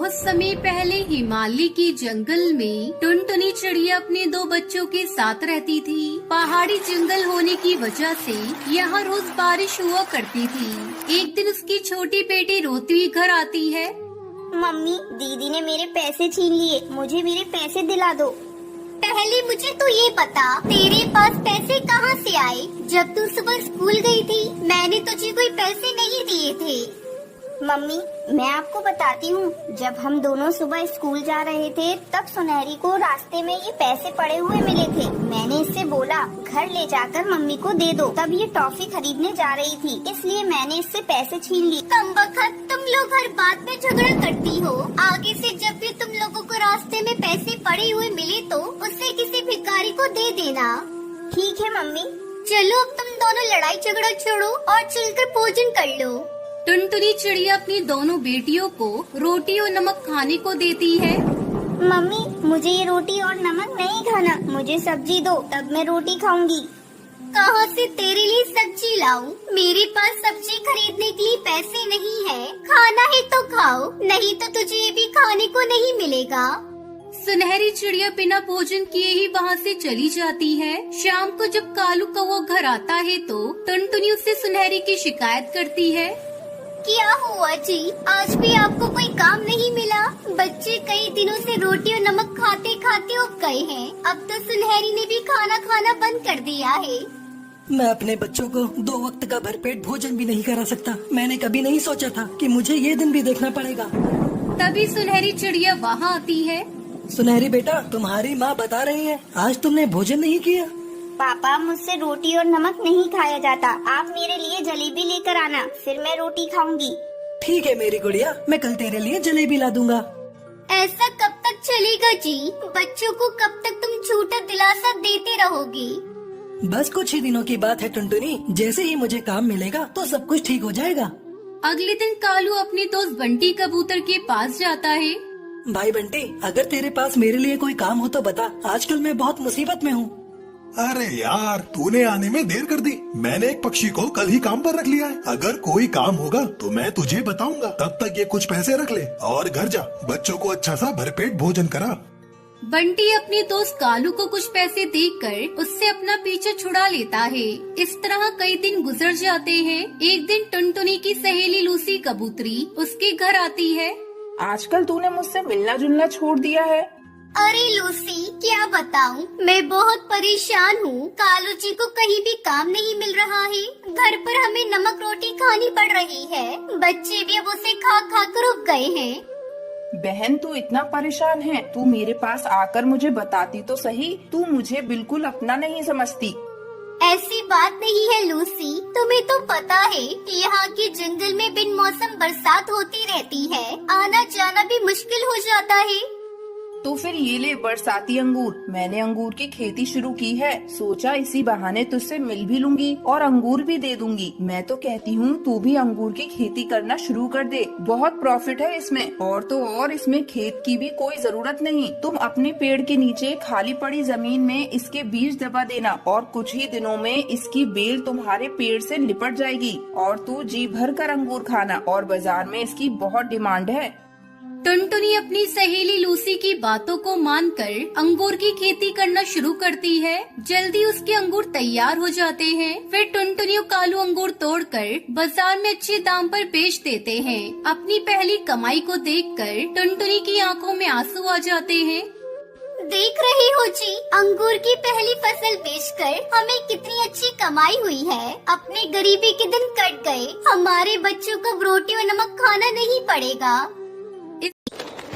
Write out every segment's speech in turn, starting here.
बहुत समय पहले हिमालय के जंगल में टुनटुनी चिड़िया अपने दो बच्चों के साथ रहती थी। पहाड़ी जंगल होने की वजह से यहाँ रोज बारिश हुआ करती थी। एक दिन उसकी छोटी बेटी रोती हुई घर आती है। मम्मी, दीदी ने मेरे पैसे छीन लिए, मुझे मेरे पैसे दिला दो। पहले मुझे तो ये बता, तेरे पास पैसे कहाँ से आए? जब तू सुबह स्कूल गई थी, मैंने तुझे कोई पैसे नहीं दिए थे। मम्मी, मैं आपको बताती हूँ, जब हम दोनों सुबह स्कूल जा रहे थे तब सुनहरी को रास्ते में ये पैसे पड़े हुए मिले थे। मैंने इससे बोला घर ले जाकर मम्मी को दे दो। तब ये टॉफी खरीदने जा रही थी, इसलिए मैंने इससे पैसे छीन लिए। कमबख्त, तुम लोग हर बात में झगड़ा करती हो। आगे से जब भी तुम लोगों को रास्ते में पैसे पड़े हुए मिले तो उससे किसी भिखारी को दे देना। ठीक है मम्मी। चलो अब तुम दोनों लड़ाई झगड़ा छोड़ो और चलकर भोजन कर लो। टुनटुनी चिड़िया अपनी दोनों बेटियों को रोटी और नमक खाने को देती है। मम्मी, मुझे ये रोटी और नमक नहीं खाना, मुझे सब्जी दो, तब मैं रोटी खाऊंगी। कहाँ से तेरे लिए सब्जी लाऊं? मेरे पास सब्जी खरीदने के लिए पैसे नहीं है। खाना है तो खाओ, नहीं तो तुझे ये भी खाने को नहीं मिलेगा। सुनहरी चिड़िया बिना भोजन किए ही वहाँ से चली जाती है। शाम को जब कालू कौवा घर आता है तो टुनटुनी उससे सुनहरी की शिकायत करती है। क्या हुआ जी, आज भी आपको कोई काम नहीं मिला? बच्चे कई दिनों से रोटी और नमक खाते खाते उब गए हैं। अब तो सुनहरी ने भी खाना खाना बंद कर दिया है। मैं अपने बच्चों को 2 वक्त का भरपेट भोजन भी नहीं करा सकता। मैंने कभी नहीं सोचा था कि मुझे ये दिन भी देखना पड़ेगा। तभी सुनहरी चिड़िया वहाँ आती है। सुनहरी बेटा, तुम्हारी माँ बता रही है आज तुमने भोजन नहीं किया। पापा, मुझसे रोटी और नमक नहीं खाया जाता। आप मेरे लिए जलेबी लेकर आना, फिर मैं रोटी खाऊंगी। ठीक है मेरी गुड़िया, मैं कल तेरे लिए जलेबी ला दूंगा। ऐसा कब तक चलेगा जी? बच्चों को कब तक तुम झूठा दिलासा देते रहोगी? बस कुछ ही दिनों की बात है टुनटुनी, जैसे ही मुझे काम मिलेगा तो सब कुछ ठीक हो जाएगा। अगले दिन कालू अपने दोस्त बंटी कबूतर के पास जाता है। भाई बंटी, अगर तेरे पास मेरे लिए कोई काम हो तो बता, आजकल मैं बहुत मुसीबत में हूँ। अरे यार, तूने आने में देर कर दी। मैंने एक पक्षी को कल ही काम पर रख लिया है। अगर कोई काम होगा तो मैं तुझे बताऊंगा। तब तक ये कुछ पैसे रख ले और घर जा, बच्चों को अच्छा सा भरपेट भोजन करा। बंटी अपने दोस्त कालू को कुछ पैसे देकर उससे अपना पीछे छुड़ा लेता है। इस तरह कई दिन गुजर जाते हैं। एक दिन टुनटुनी की सहेली लूसी कबूतरी उसके घर आती है। आजकल तूने मुझसे मिलना जुलना छोड़ दिया है। अरे लूसी, क्या बताऊं, मैं बहुत परेशान हूँ। कालू जी को कहीं भी काम नहीं मिल रहा है। घर पर हमें नमक रोटी खानी पड़ रही है। बच्चे भी अब उसे खा खा कर उब गए हैं। बहन, तू इतना परेशान है, तू मेरे पास आकर मुझे बताती तो सही। तू मुझे बिल्कुल अपना नहीं समझती। ऐसी बात नहीं है लूसी, तुम्हें तो पता है यहाँ के जंगल में बिन मौसम बरसात होती रहती है। आना जाना भी मुश्किल हो जाता है। तो फिर ये ले बरसाती अंगूर। मैंने अंगूर की खेती शुरू की है, सोचा इसी बहाने तुझसे मिल भी लूंगी और अंगूर भी दे दूंगी। मैं तो कहती हूँ तू भी अंगूर की खेती करना शुरू कर दे, बहुत प्रॉफिट है इसमें। और तो और इसमें खेत की भी कोई जरूरत नहीं। तुम अपने पेड़ के नीचे खाली पड़ी जमीन में इसके बीज दबा देना और कुछ ही दिनों में इसकी बेल तुम्हारे पेड़ से लिपट जाएगी और तू जी भर कर अंगूर खाना। और बाजार में इसकी बहुत डिमांड है। टुनटुनी अपनी सहेली लूसी की बातों को मानकर अंगूर की खेती करना शुरू करती है। जल्दी उसके अंगूर तैयार हो जाते हैं। फिर टुनटुनी और कालू अंगूर तोड़कर बाजार में अच्छे दाम पर बेच देते हैं। अपनी पहली कमाई को देखकर टुनटुनी की आंखों में आंसू आ जाते हैं। देख रही हो जी, अंगूर की पहली फसल बेचकर हमें कितनी अच्छी कमाई हुई है। अपने गरीबी के दिन कट गए। हमारे बच्चों को रोटी और नमक खाना नहीं पड़ेगा।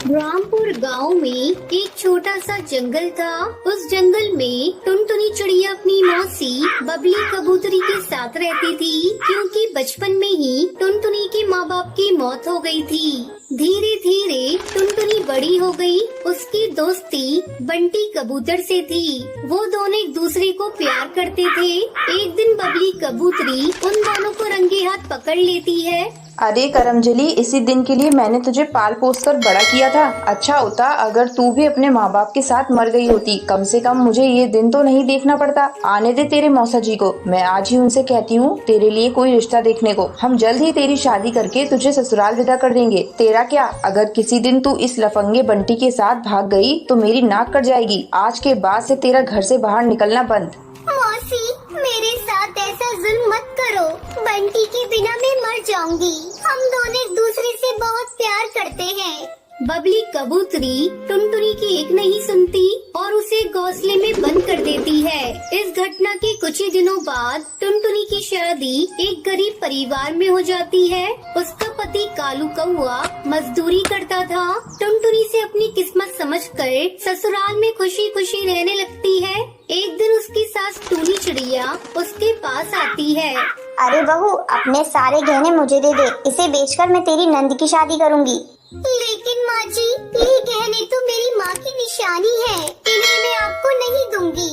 रामपुर गांव में एक छोटा सा जंगल था। उस जंगल में टुनटुनी चिड़िया अपनी मौसी बबली कबूतरी के साथ रहती थी, क्योंकि बचपन में ही टुनटुनी के माँ बाप की मौत हो गई थी। धीरे धीरे टुनटुनी बड़ी हो गई। उसकी दोस्ती बंटी कबूतर से थी। वो दोनों एक दूसरे को प्यार करते थे। एक दिन बबली कबूतरी उन दोनों को रंगे हाथ पकड़ लेती है। अरे करमजली, इसी दिन के लिए मैंने तुझे पाल पोस कर बड़ा किया था। अच्छा होता अगर तू भी अपने माँ बाप के साथ मर गई होती, कम से कम मुझे ये दिन तो नहीं देखना पड़ता। आने दे तेरे मौसा जी को, मैं आज ही उनसे कहती हूँ तेरे लिए कोई रिश्ता देखने को। हम जल्द ही तेरी शादी करके तुझे ससुराल विदा कर देंगे। तेरा क्या, अगर किसी दिन तू इस लफंगे बंटी के साथ भाग गई तो मेरी नाक कट जाएगी। आज के बाद से तेरा घर से बाहर निकलना बंद। मौसी, मेरे साथ ऐसा जुल्म मत करो। बंटी के बिना मैं मर जाऊंगी। हम दोनों एक दूसरे से बहुत प्यार करते हैं। बबली कबूतरी टुनटुनी की एक नहीं सुनती और उसे घोंसले में बंद कर देती है। इस घटना के कुछ ही दिनों बाद टुनटुनी की शादी एक गरीब परिवार में हो जाती है। उसका पति कालू कौआ मजदूरी करता था। टुनटुनी से अपनी किस्मत समझकर ससुराल में खुशी खुशी रहने लगती है। एक दिन उसकी सास टूनी चिड़िया उसके पास आती है। अरे बहू, अपने सारे गहने मुझे दे दे। इसे बेचकर मैं तेरी नंद की शादी करूंगी। लेकिन माँ जी, ये गहने तो मेरी माँ की निशानी है। इन्हें मैं आपको नहीं दूंगी।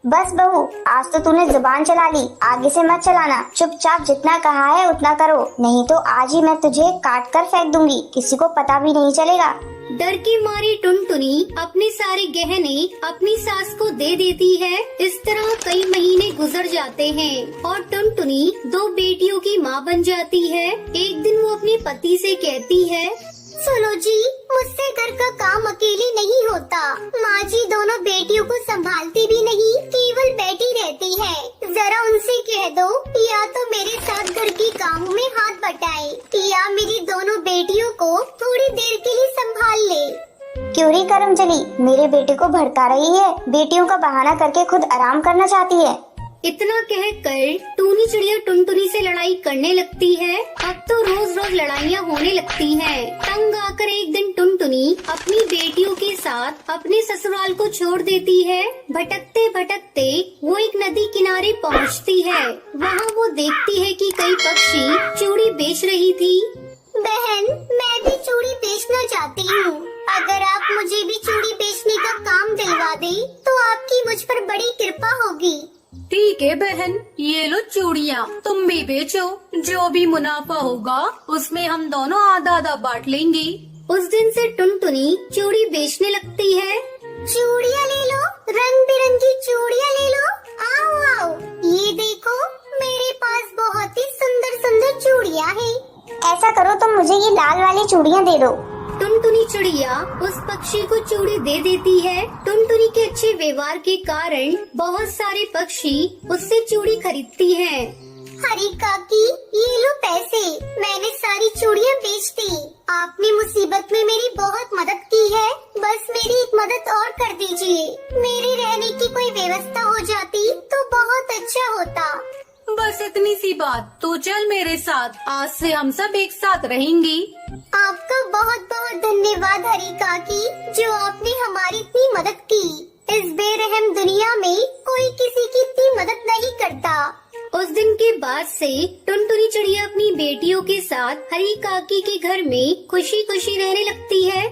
बस बहू, आज तो तूने जुबान चला ली, आगे से मत चलाना। चुपचाप जितना कहा है उतना करो, नहीं तो आज ही मैं तुझे काट कर फेंक दूंगी। किसी को पता भी नहीं चलेगा। डर के मारे टुनटुनी अपने सारे गहने अपनी सास को दे देती है। इस तरह कई महीने गुजर जाते हैं और टुनटुनी 2 बेटियों की माँ बन जाती है। एक दिन वो अपने पति से कहती है, सुनो जी, मुझसे घर का काम अकेले नहीं होता। माँ जी दोनों बेटियों को संभालती भी नहीं, केवल बैठी रहती है। जरा उनसे कह दो या तो मेरे साथ घर के कामों में हाथ बटाए या मेरी दोनों बेटियों को थोड़ी देर के लिए संभाल ले। क्यों रे करमजली, मेरे बेटे को भड़का रही है? बेटियों का बहाना करके खुद आराम करना चाहती है। इतना कहकर टूनी चिड़िया टुनटुनी से लड़ाई करने लगती है। अब तो रोज रोज लड़ाइयाँ होने लगती हैं। तंग आकर एक दिन टुनटुनी अपनी बेटियों के साथ अपने ससुराल को छोड़ देती है। भटकते भटकते वो एक नदी किनारे पहुँचती है। वहाँ वो देखती है कि कई पक्षी चूड़ी बेच रही थी। बहन, मैं भी चूड़ी बेचना चाहती हूँ। अगर आप मुझे भी चूड़ी बेचने का काम दिलवा दे तो आपकी मुझ पर बड़ी कृपा होगी। ठीक है बहन, ये लो चूड़ियाँ, तुम भी बेचो। जो भी मुनाफा होगा उसमें हम दोनों आधा आधा बांट लेंगे। उस दिन से टुनटुनी चूड़ी बेचने लगती है। चूड़ियाँ ले लो, रंग बिरंगी चूड़ियाँ ले लो। आओ आओ, ये देखो मेरे पास बहुत ही सुंदर सुंदर चूड़ियाँ हैं। ऐसा करो, तुम मुझे ये लाल वाली चूड़ियाँ दे दो। टुनटुनी चिड़िया उस पक्षी को चूड़ी दे देती है। टुनटुनी के अच्छे व्यवहार के कारण बहुत सारे पक्षी उससे चूड़ी खरीदती हैं। हरी काकी, ये लो पैसे, मैंने सारी चूड़ियाँ बेच दी। आपने मुसीबत में मेरी बहुत मदद की है। बस मेरी एक मदद और कर दीजिए। मेरे रहने की कोई व्यवस्था हो जाती तो बहुत अच्छा होता। बस इतनी सी बात, तो चल मेरे साथ, आज से हम सब एक साथ रहेंगे। आपका बहुत बहुत धन्यवाद हरी काकी, जो आपने हमारी इतनी मदद की। इस बेरहम दुनिया में कोई किसी की इतनी मदद नहीं करता। उस दिन के बाद से टुनटुनी चिड़िया अपनी बेटियों के साथ हरी काकी के घर में खुशी खुशी रहने लगती है।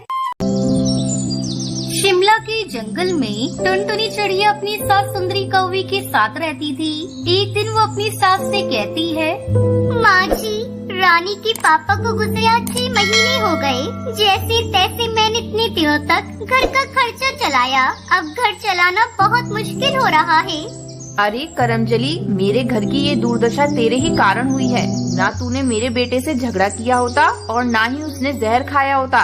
शिमला के जंगल में टुनटुनी चिड़िया अपनी सास सुंदरी कौवी के साथ रहती थी। एक दिन वो अपनी सास से कहती है, माँ जी, रानी के पापा को गुजरे 6 महीने हो गए। जैसे तैसे मैंने इतने दिनों तक घर का खर्चा चलाया। अब घर चलाना बहुत मुश्किल हो रहा है। अरे करमजली, मेरे घर की ये दुर्दशा तेरे ही कारण हुई है। ना तूने मेरे बेटे से झगड़ा किया होता और ना ही उसने जहर खाया होता।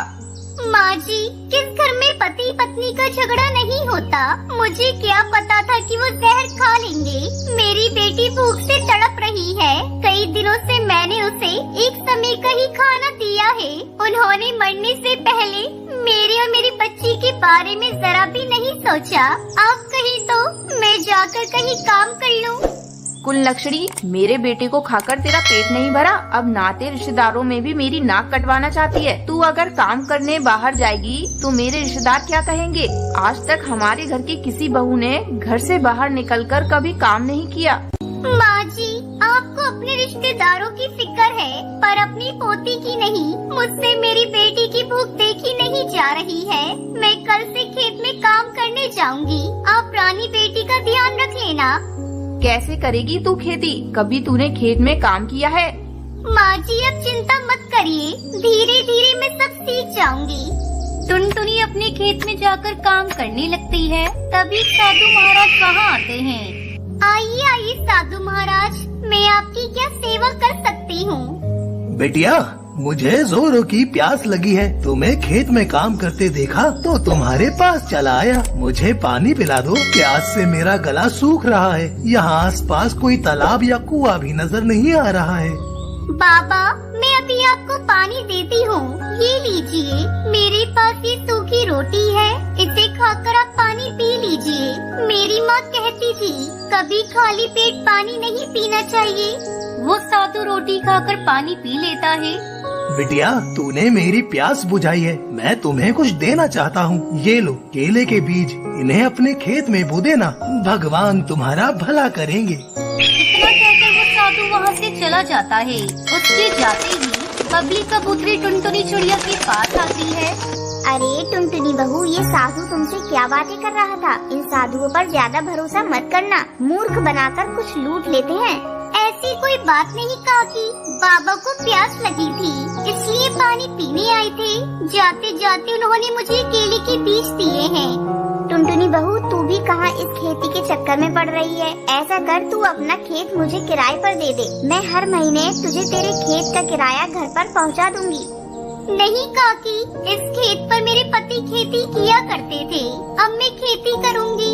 माँ जी, किस घर में पति पत्नी का झगड़ा नहीं होता? मुझे क्या पता था कि वो जहर खा लेंगे। मेरी बेटी भूख से तड़प रही है। कई दिनों से मैंने उसे एक समय का ही खाना दिया है। उन्होंने मरने से पहले मेरे और मेरी बच्ची के बारे में जरा भी नहीं सोचा। आप कहीं तो मैं जाकर कहीं काम कर लूं। कुलक्षणी, मेरे बेटे को खाकर तेरा पेट नहीं भरा, अब नाते रिश्तेदारों में भी मेरी नाक कटवाना चाहती है। तू अगर काम करने बाहर जाएगी तो मेरे रिश्तेदार क्या कहेंगे? आज तक हमारे घर की किसी बहू ने घर से बाहर निकलकर कभी काम नहीं किया। माँ जी, आपको अपने रिश्तेदारों की फिक्र है, पर अपनी पोती की नहीं। मुझसे मेरी बेटी की भूख देखी नहीं जा रही है। मैं कल से खेत में काम करने जाऊंगी। आप रानी बेटी का ध्यान रख लेना। कैसे करेगी तू खेती? कभी तूने खेत में काम किया है? माँ जी अब चिंता मत करिए, धीरे धीरे मैं सब सीख जाऊंगी। टुनटुनी अपने खेत में जाकर काम करने लगती है। तभी साधु महाराज वहाँ आते हैं। आइए आइए साधु महाराज, मैं आपकी क्या सेवा कर सकती हूँ? बेटिया, मुझे जोरों की प्यास लगी है। तुम्हें खेत में काम करते देखा तो तुम्हारे पास चला आया। मुझे पानी पिला दो, प्यास से मेरा गला सूख रहा है। यहाँ आसपास कोई तालाब या कुआं भी नजर नहीं आ रहा है। बाबा, मैं अभी आपको पानी देती हूँ, ये लीजिए। मेरे पास ये सूखी रोटी है, इसे खाकर आप पानी पी लीजिए। मेरी माँ कहती थी कभी खाली पेट पानी नहीं पीना चाहिए। वो साधु रोटी खाकर पानी पी लेता है। बिटिया, तूने मेरी प्यास बुझाई है। मैं तुम्हें कुछ देना चाहता हूँ। ये लो केले के बीज, इन्हें अपने खेत में बो देना। भगवान तुम्हारा भला करेंगे। इतना कहकर वो साधु वहाँ से चला जाता है। उसके जाते ही बबली कबूतरी टुनटुनी चिड़िया के पास आती है। अरे टुनटुनी बहू, ये साधु तुमसे क्या बातें कर रहा था? इन साधुओं पर ज्यादा भरोसा मत करना, मूर्ख बनाकर कुछ लूट लेते हैं। ऐसी कोई बात नहीं काकी, बाबा को प्यास लगी थी इसलिए पानी पीने आए थे। जाते जाते उन्होंने मुझे केले के बीज दिए हैं। टुनटुनी बहू, तू भी कहाँ इस खेती के चक्कर में पड़ रही है? ऐसा कर, तू अपना खेत मुझे किराए पर दे दे। मैं हर महीने तुझे तेरे खेत का किराया घर पर पहुँचा दूंगी। नहीं काकी, इस खेत पर मेरे पति खेती किया करते थे, अब मैं खेती करूंगी।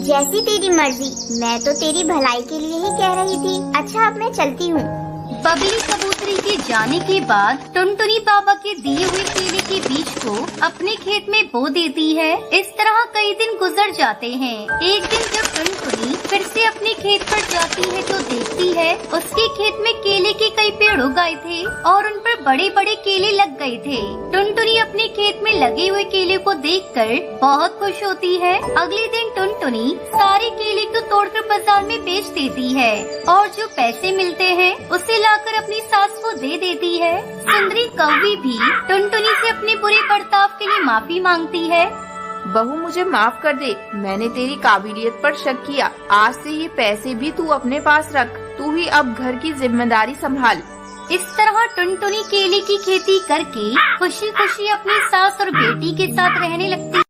जैसी तेरी मर्जी, मैं तो तेरी भलाई के लिए ही कह रही थी। अच्छा, अब मैं चलती हूँ। बबली कबूतरी के जाने के बाद टुनटुनी बाबा के दिए हुए केले के बीज को अपने खेत में बो देती है। इस तरह कई दिन गुजर जाते हैं। एक दिन जब टुनटुनी फिर से अपने खेत पर जाती है तो देखती है उसके खेत में केले के कई पेड़ उग गए थे और उन पर बड़े बड़े केले लग गए थे। टुनटुनी अपने खेत में लगे हुए केले को देखकर बहुत खुश होती है। अगले दिन टुनटुनी सारे केले को तोड़कर बाजार में बेच देती है और जो पैसे मिलते हैं उसे लाकर अपनी सास को दे देती है। सुंदरी कौवी भी टुनटुनी से अपने बुरे बर्ताव के लिए माफी मांगती है। बहू, मुझे माफ कर दे, मैंने तेरी काबिलियत पर शक किया। आज से ये पैसे भी तू अपने पास रख, तू ही अब घर की जिम्मेदारी संभाल। इस तरह टुनटुनी केले की खेती करके खुशी खुशी अपनी सास और बेटी के साथ रहने लगती